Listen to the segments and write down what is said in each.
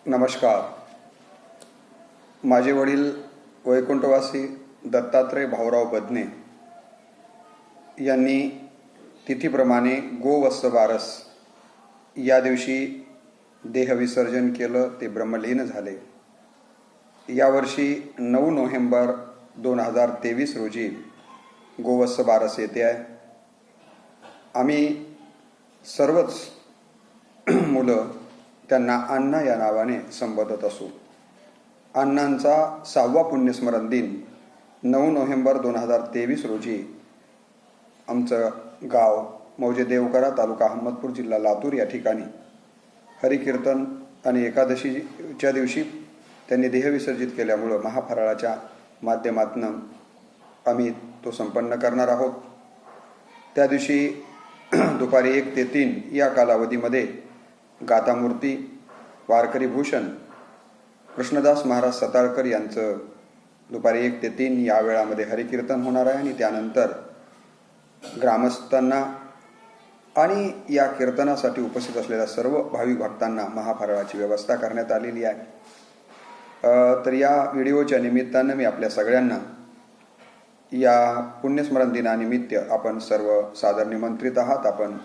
नमस्कार. माझे वडील वैकुंठवासी दत्तात्रय भाऊराव बदने यांनी तिथीप्रमाणे गोवत्स बारस या दिवशी देहविसर्जन केलं. ते ब्रह्मलीन झाले. यावर्षी 9 नोव्हेंबर 2023 रोजी गोवत्स बारस येते आहे. आम्ही सर्वच मुलं त्यांना अण्णा या नावाने संबोधत असू. अण्णांचा 6वा पुण्यस्मरण दिन 9 नोव्हेंबर 2023 रोजी आमचं गाव मौजे देवकरा, तालुका अहमदपूर, जिल्हा लातूर या ठिकाणी हरिकीर्तन आणि एकादशीच्या दिवशी त्यांनी देहविसर्जित केल्यामुळं महाफराळाच्या माध्यमातून आम्ही तो संपन्न करणार आहोत. त्या दिवशी दुपारी 1 ते 3 या कालावधीमध्ये गाथामूर्ती वारकरी भूषण कृष्णदास महाराज सताळकर यांचं दुपारी 1 ते 3 या वेळामध्ये हरिकीर्तन होणार आहे. आणि त्यानंतर ग्रामस्थांना आणि या कीर्तनासाठी उपस्थित असलेल्या सर्व भाविक भक्तांना महाफराळाची व्यवस्था करण्यात आलेली आहे. तर या व्हिडिओच्या निमित्तानं मी आपल्या सगळ्यांना या पुण्यस्मरण दिनानिमित्त आपण सर्व सादर निमंत्रित आहात. आपण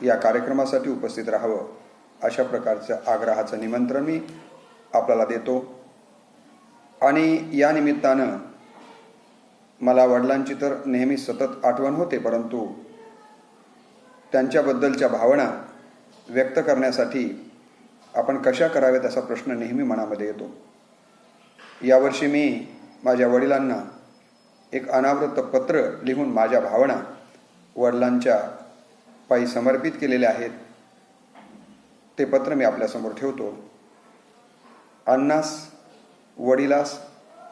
या कार्यक्रमासाठी उपस्थित राहावं अशा प्रकारचं आग्रहाचं निमंत्रण मी आपल्याला देतो. आणि या निमित्तानं मला वडिलांची तर नेहमी सतत आठवण होते, परंतु त्यांच्याबद्दलच्या भावना व्यक्त करण्यासाठी आपण कशा कराव्यात असा प्रश्न नेहमी मनामध्ये येतो. यावर्षी मी माझ्या वडिलांना एक अनावृत्त पत्र लिहून माझ्या भावना वडिलांच्या पायी समर्पित केलेल्या आहेत. ते पत्र मी आपल्यासमोर ठेवतो. अण्णास वडिलास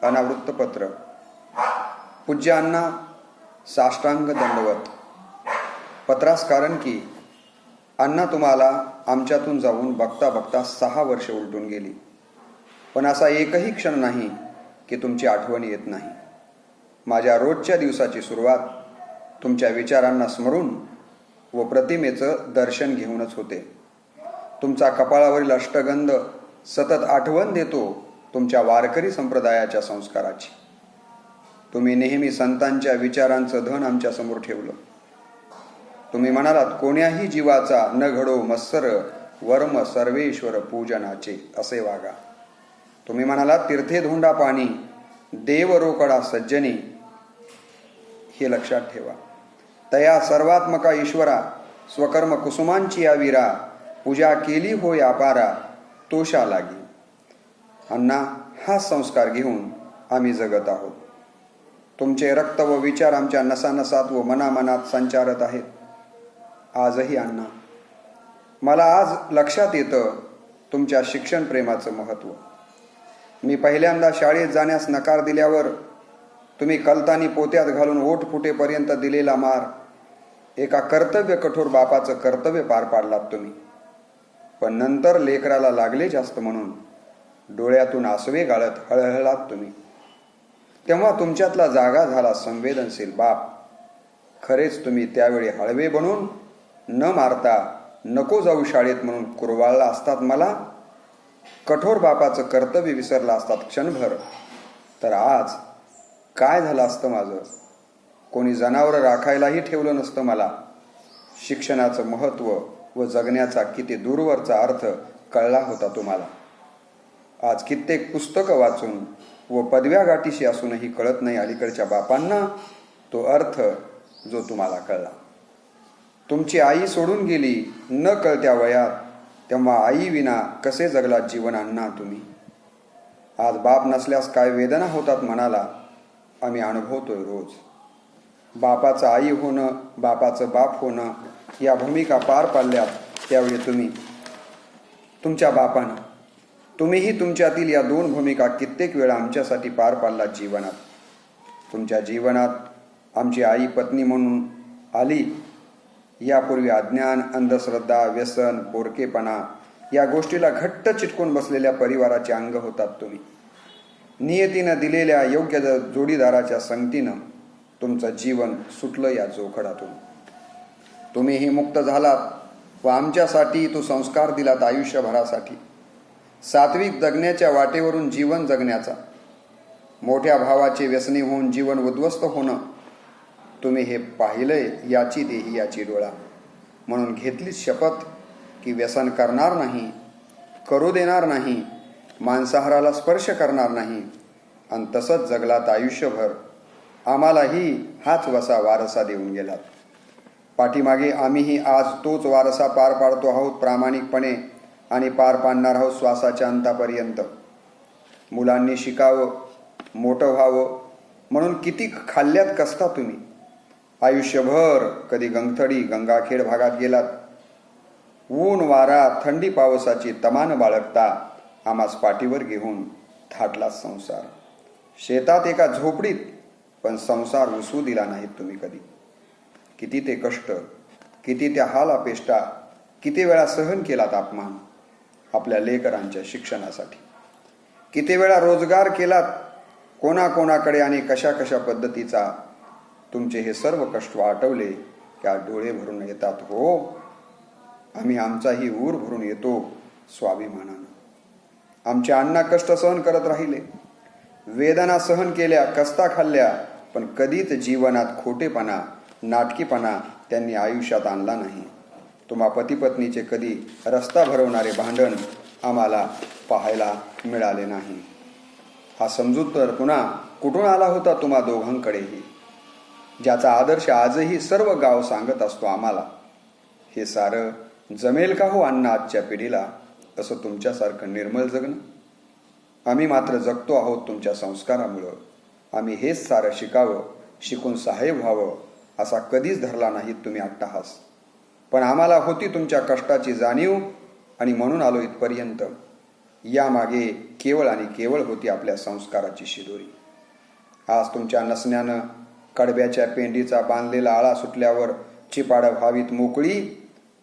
अनावृत्त पत्र. पूज्य अण्णा, साष्टांग दंडवत. पत्रास कारण की अण्णा तुम्हाला आमच्यातून जाऊन बघता बघता 6 वर्ष उलटून गेली, पण असा एकही क्षण नाही की तुमची आठवण येत नाही. माझ्या रोजच्या दिवसाची सुरुवात तुमच्या विचारांना स्मरून व प्रतिमेचं दर्शन घेऊनच होते. तुमचा कपाळावरील अष्टगंध सतत आठवण देतो तुमच्या वारकरी संप्रदायाच्या संस्काराची. तुम्ही नेहमी संतांच्या विचारांचं धन आमच्या समोर ठेवलं. तुम्ही म्हणालात, कोण्याही जीवाचा न घडो मत्सर, वर्म सर्वेश्वर पूजनाचे असे वागा. तुम्ही म्हणालात, तीर्थे धोंडा पाणी, देव रोकडा सज्जनी. हे लक्षात ठेवा. तया सर्वात्मका ईश्वरा, स्वकर्म कुसुमांची या वीरा, पूजा केली होय अपारा, तोषा लागी. अण्णा, हा संस्कार घेऊन आम्ही जगत आहोत. तुमचे रक्त व विचार आमच्या नसानसात व मनामनात संचारत आहेत. आजही अण्णा, मला आज लक्षात येतं तुमच्या शिक्षण प्रेमाचं महत्त्व. मी पहिल्यांदा शाळेत जाण्यास नकार दिल्यावर तुम्ही कलतानी पोत्यात घालून ओठ फुटेपर्यंत दिलेला मार, एका कर्तव्य कठोर बापाचं कर्तव्य पार पाडलात तुम्ही. पण नंतर लेकराला लागले जास्त म्हणून डोळ्यातून आसवे गाळत हळहळलात तुम्ही. तेव्हा तुमच्यातला जागा झाला संवेदनशील बाप. खरेच तुम्ही त्यावेळी हळवे बनून न मारता नको जाऊ शाळेत म्हणून कुरवाळला असतात मला. कठोर बापाचं कर्तव्य विसरला असतात क्षणभर, तर आज काय झालं असतं माझं. कोणी जनावरं राखायलाही ठेवलं नसतं मला. शिक्षणाचं महत्त्व व जगण्याचा किती दूरवरचा अर्थ कळला होता तुम्हाला. आज कित्येक पुस्तकं वाचून व पदव्या गाठीशी असूनही कळत नाही अलीकडच्या बापांना तो अर्थ जो तुम्हाला कळला. तुमची आई सोडून गेली न कळत्या वयात, तेव्हा आई विना कसे जगलात जीवन अण्णा तुम्ही. आज बाप नसल्यास काय वेदना होतात मनाला, आम्ही अनुभवतोय रोज. बापाचं आई होणं, बापाचं बाप होणं या भूमिका पार पाडल्यात त्यावेळी तुम्ही. तुमच्या बापानं तुम्हीही तुमच्यातील या 2 भूमिका कित्येक वेळा आमच्यासाठी पार पाडलात जीवनात. तुमच्या जीवनात आमची आई पत्नी म्हणून आली. यापूर्वी अज्ञान, अंधश्रद्धा, व्यसन, पोरकेपणा या गोष्टीला घट्ट चिटकून बसलेल्या परिवाराचे अंग होतात तुम्ही. नियतीनं दिलेल्या योग्य जोडीदाराच्या संगतीनं तुमचं जीवन सुटलं या जोखडातून. तुम्हीही मुक्त झालात व आमच्यासाठी तो संस्कार दिलात आयुष्यभरासाठी. सात्विक जगण्याच्या वाटेवरून जीवन जगण्याचा, मोठ्या भावाचे व्यसनी होऊन जीवन उद्ध्वस्त होणं, तुम्ही हे पाहिलंय याची देही याची डोळा. म्हणून घेतलीच शपथ की व्यसन करणार नाही, करू देणार नाही, मांसाहाराला स्पर्श करणार नाही. आणि तसंच जगलात आयुष्यभर. आम्हालाही हाच वसा वारसा देऊन गेलात. पाठीमागे आम्हीही आज तोच वारसा पार पाडतो आहोत प्रामाणिकपणे आणि पार पाडणार आहोत श्वासाच्या अंतापर्यंत. मुलांनी शिकावं, मोठं व्हावं म्हणून किती खाल्ल्यात कसता तुम्ही. आयुष्यभर कधी गंगथडी गंगाखेड भागात गेलात. ऊन वारा थंडी पावसाची तमान बाळगता आम्हास पाठीवर घेऊन थाटला संसार. शेतात एका झोपडीत, पण संसार उसू दिला नाहीत तुम्ही कधी. किती ते कष्ट, किती त्या हाल अपेष्टा, किती वेळा सहन केलात अपमान आपल्या लेकरांच्या शिक्षणासाठी. किती वेळा रोजगार केलात कोणाकोणाकडे आणि कशा कशा पद्धतीचा. तुमचे हे सर्व कष्ट आठवले की डोळे भरून येतात. हो, आम्ही आमचाही ऊर भरून येतो स्वाभिमानानं. आमचे अण्णा कष्ट सहन करत राहिले, वेदना सहन केल्या, कस्ता खाल्ल्या, पण कधीच जीवनात खोटेपणा, नाटकीपणा त्यांनी आयुष्यात आणला नाही. तुम्हा पतीपत्नीचे कधी रस्ता भरवणारे भांडण आम्हाला पाहायला मिळाले नाही. हा समजूत तर पुन्हा कुठून आला होता तुम्हा दोघांकडेही, ज्याचा आदर्श आजही सर्व गाव सांगत असतो आम्हाला. हे सारं जमेल का हो अण्णा आजच्या पिढीला, असं तुमच्यासारखं निर्मळ जगणं? आम्ही मात्र जगतो आहोत तुमच्या संस्कारामुळं. आम्ही हेच सारं शिकावं, शिकून साहेब व्हावं असा कधीच धरला नाहीत तुम्ही अट्टहास. पण आम्हाला होती तुमच्या कष्टाची जाणीव आणि म्हणून आलो इथपर्यंत. यामागे केवळ आणि केवळ होती आपल्या संस्काराची शिदोरी. आज तुमच्या नसण्यानं कडब्याच्या पेंडीचा बांधलेला आळा सुटल्यावर चिपाड व्हावीत मोकळी,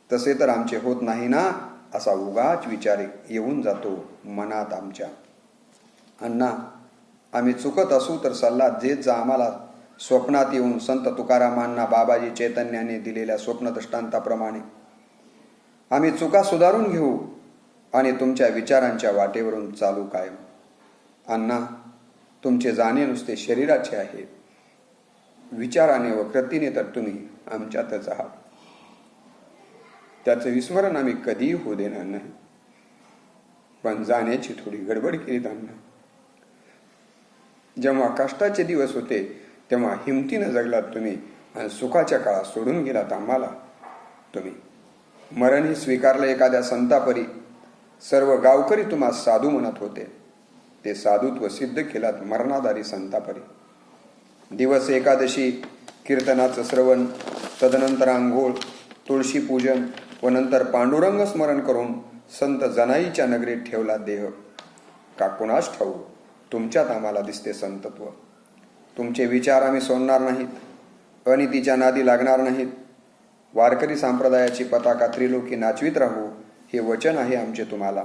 तसे तर आमचे होत नाही ना, असा उगाच विचार येऊन जातो मनात आमच्या. अण्णा, आम्ही चुकत असू तर सल्ला देत जा आम्हाला. स्वप्नात येऊन संत तुकारामांना बाबाजी चैतन्याने दिलेल्या स्वप्नदृष्टांताप्रमाणे आम्ही चुका सुधारून घेऊ आणि तुमच्या विचारांच्या वाटेवरून चालू कायम. अण्णा, तुमचे जाणे नुसते शरीराचे आहे, विचाराने व कृतीने तर तुम्ही आमच्यातच आहात. त्याचं विस्मरण आम्ही कधीही होऊ देणार नाही. पण जाण्याची थोडी गडबड केली अण्णा. जेव्हा कष्टाचे दिवस होते तेव्हा हिमतीनं जगलात तुम्ही आणि सुखाच्या काळात सोडून गेलात आम्हाला तुम्ही. मरणही स्वीकारलं एखाद्या संतापरी. सर्व गावकरी तुम्हा साधू म्हणत होते, ते साधुत्व सिद्ध केलात मरणादारी संतापरी. दिवस एकादशी, कीर्तनाचं श्रवण, तदनंतर आंघोळ, तुळशी पूजन व नंतर पांडुरंग स्मरण करून संत जनाईच्या नगरीत ठेवला देह. का कुणास ठाऊ तुमच्यात आम्हाला दिसते संतत्व. तुमचे विचार आम्ही सोडणार नाहीत, अनितीच्या नादी लागणार नाहीत. वारकरी संप्रदायाची पताका त्रिलोकी नाचवीत राहू हे वचन आहे आमचे तुम्हाला.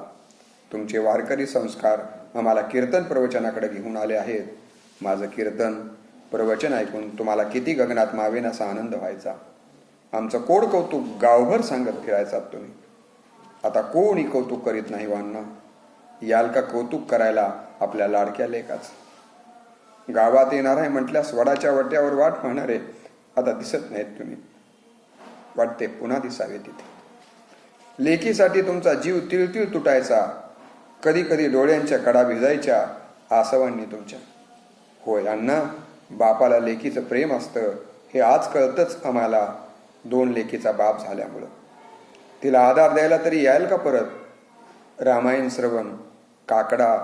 तुमचे वारकरी संस्कार आम्हाला कीर्तन प्रवचनाकडे घेऊन आले आहेत. माझं कीर्तन प्रवचन ऐकून तुम्हाला किती गगनात मावेन असा आनंद व्हायचा. आमचं कोड कौतुक गावभर सांगत फिरायचात तुम्ही. आता कोणी कौतुक करीत नाही वान्ना. याल का कौतुक करायला आपल्या लाडक्या लेकाच. गावात येणार आहे म्हटल्यास वडाच्या वट्यावर वाट पाहणारे आता दिसत नाहीत तुम्ही. वाटते पुन्हा दिसावे तिथे. लेकीसाठी तुमचा जीव तिळतिळ तुटायचा, कधी कधी डोळ्यांच्या कडा भिजायच्या आसवांनी तुमच्या. होय अण्णा, बापाला लेकीचं प्रेम असतं हे आज कळतंच आम्हाला, 2 लेकीचा बाप झाल्यामुळं. तिला आधार द्यायला तरी यायल का परत. रामायण श्रवण, काकडा,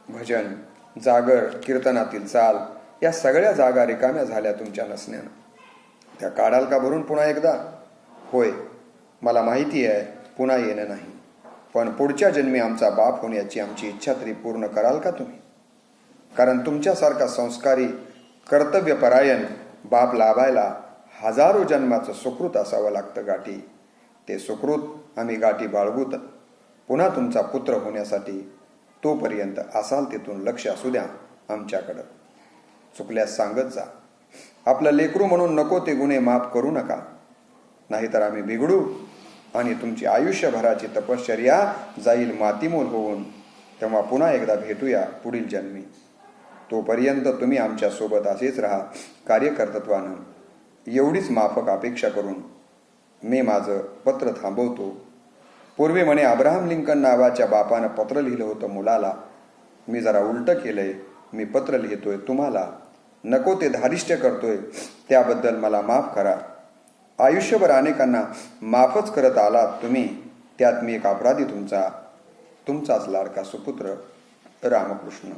भजन, जागर, कीर्तनातील चाल या सगळ्या जागा रिकाम्या झाल्या तुमच्या नसण्यानं. त्या काढाल का भरून पुन्हा एकदा. होय, मला माहिती आहे पुन्हा येणं नाही, पण पुढच्या जन्मी आमचा बाप होण्याची आमची इच्छा तरी पूर्ण कराल का तुम्ही. कारण तुमच्यासारखा संस्कारी कर्तव्यपरायण बाप लाभायला हजारो जन्माचं सुकृत असावं लागतं गाठी. ते सुकृत आम्ही गाठी बाळगूत पुन्हा तुमचा पुत्र होण्यासाठी. तोपर्यंत असाल तिथून लक्ष असू द्या आमच्याकडं. चुकल्यास सांगत जा. आपलं लेकरू म्हणून नको ते गुन्हे माफ करू नका, नाहीतर आम्ही बिघडू आणि तुमची आयुष्यभराची तपश्चर्या जाईल मातीमोल होऊन तेव्हा पुन्हा एकदा भेटूया पुढील जन्मी. तोपर्यंत तुम्ही आमच्यासोबत असेच राहा कार्यकर्तृत्वानं. एवढीच माफक अपेक्षा करून मी माझं पत्र थांबवतो. पूर्वी म्हणे अब्राहम लिंकन नावाच्या बापानं पत्र लिहिलं होतं मुलाला. मी जरा उलटं केलंय. मी पत्र लिहितोय तुम्हाला. नको ते धारिष्ट्य करतोय, त्याबद्दल मला माफ करा. आयुष्यभर अनेकांना माफच करत आलात तुम्ही, त्यात मी एक अपराधी तुमचाच लाडका सुपुत्र रामकृष्ण.